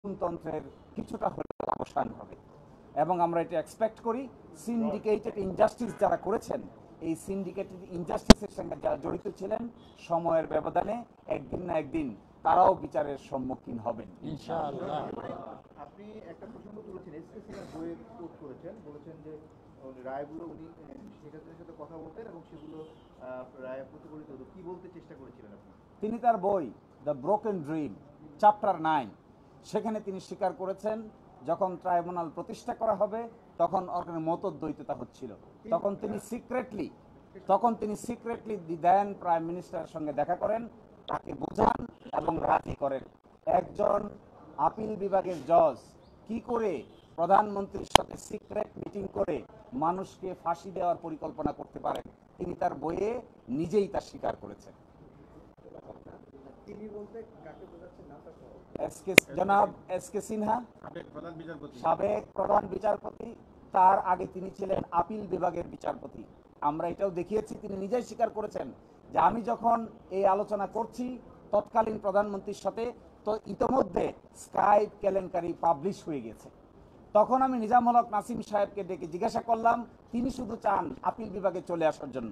তন্ত্রের কিছুটা হলেও অবসান হবে এবং আমরা এটা এক্সপেক্ট করি সিন্ডিকেটেড ইনজাস্টিস যারা করেছেন এই সিন্ডিকেটেড ইনজাস্টিসের সঙ্গে যারা জড়িত ছিলেন সময়ের ব্যবধানে একদিন না একদিন তারাও বিচারের সম্মুখীন হবেন ইনশাআল্লাহ। আপনি একটা প্রসঙ্গ তুলেছেন, এসকে সিনহার বইয়ে কোট করেছেন, বলেছেন যে রায়গুলো উনি শেখ হাসিনার সাথে কথা বলতেন এবং সেগুলো রায়ে প্রতিফলিত হতো। কি বলতে চেষ্টা করেছিলেন আপনি? তিনি তার বই দ্য ব্রোকেন ড্রিম চ্যাপ্টার 9 সেখানে তিনি স্বীকার করেছেন যখন ট্রাইব্যুনাল প্রতিষ্ঠা করা হবে তখন ওখানে মতদ্বৈততা হচ্ছিল, তখন তিনি সিক্রেটলি দি দেন প্রাইম মিনিস্টারের সঙ্গে দেখা করেন, তাকে বোঝান এবং রাজি করেন। একজন আপিল বিভাগের জজ কি করে প্রধানমন্ত্রীর সাথে সিক্রেট মিটিং করে মানুষকে ফাঁসি দেওয়ার পরিকল্পনা করতে পারেন তিনি তার বইয়ে নিজেই তা স্বীকার করেছেন। তিনি বলতে কাকে বোঝাচ্ছেন? জনাব এসকে সিনহা সাবেক প্রধান বিচারপতি, তার আগে তিনি ছিলেন আপিল বিভাগের বিচারপতি। আমরা এটাও দেখিয়েছি, তিনি নিজেই স্বীকার করেছেন যে আমি যখন এই আলোচনা করছি তৎকালীন প্রধানমন্ত্রীর সাথে, তো ইতোমধ্যে স্কাইপ কেলেঙ্কারি পাবলিশ হয়ে গেছে। তখন আমি নিজামুল হক নাসিম সাহেবকে ডেকে জিজ্ঞাসা করলাম, তিনি শুধু চান আপিল বিভাগে চলে আসার জন্য।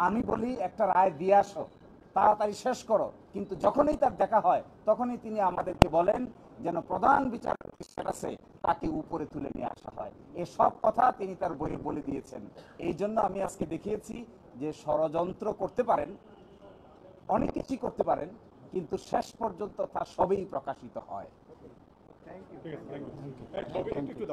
আমি বলি একটা রায় দিয়ে আসো, তাড়াতাড়ি শেষ করো, কিন্তু যখনই তার দেখা হয় তখনই তিনি আমাদেরকে বলেন যেন প্রধান বিচারপতির স্ট্যাটাসে তাকে উপরে তুলে নিয়ে আসা হয়। এসব কথা তিনি তার বইয়ে বলে দিয়েছেন। এই জন্য আমি আজকে দেখিয়েছি যে ষড়যন্ত্র করতে পারেন, অনেক কিছুই করতে পারেন, কিন্তু শেষ পর্যন্ত তার সবই প্রকাশিত হয়। Thank you. ঠিক আছে, থ্যাংক ইউ।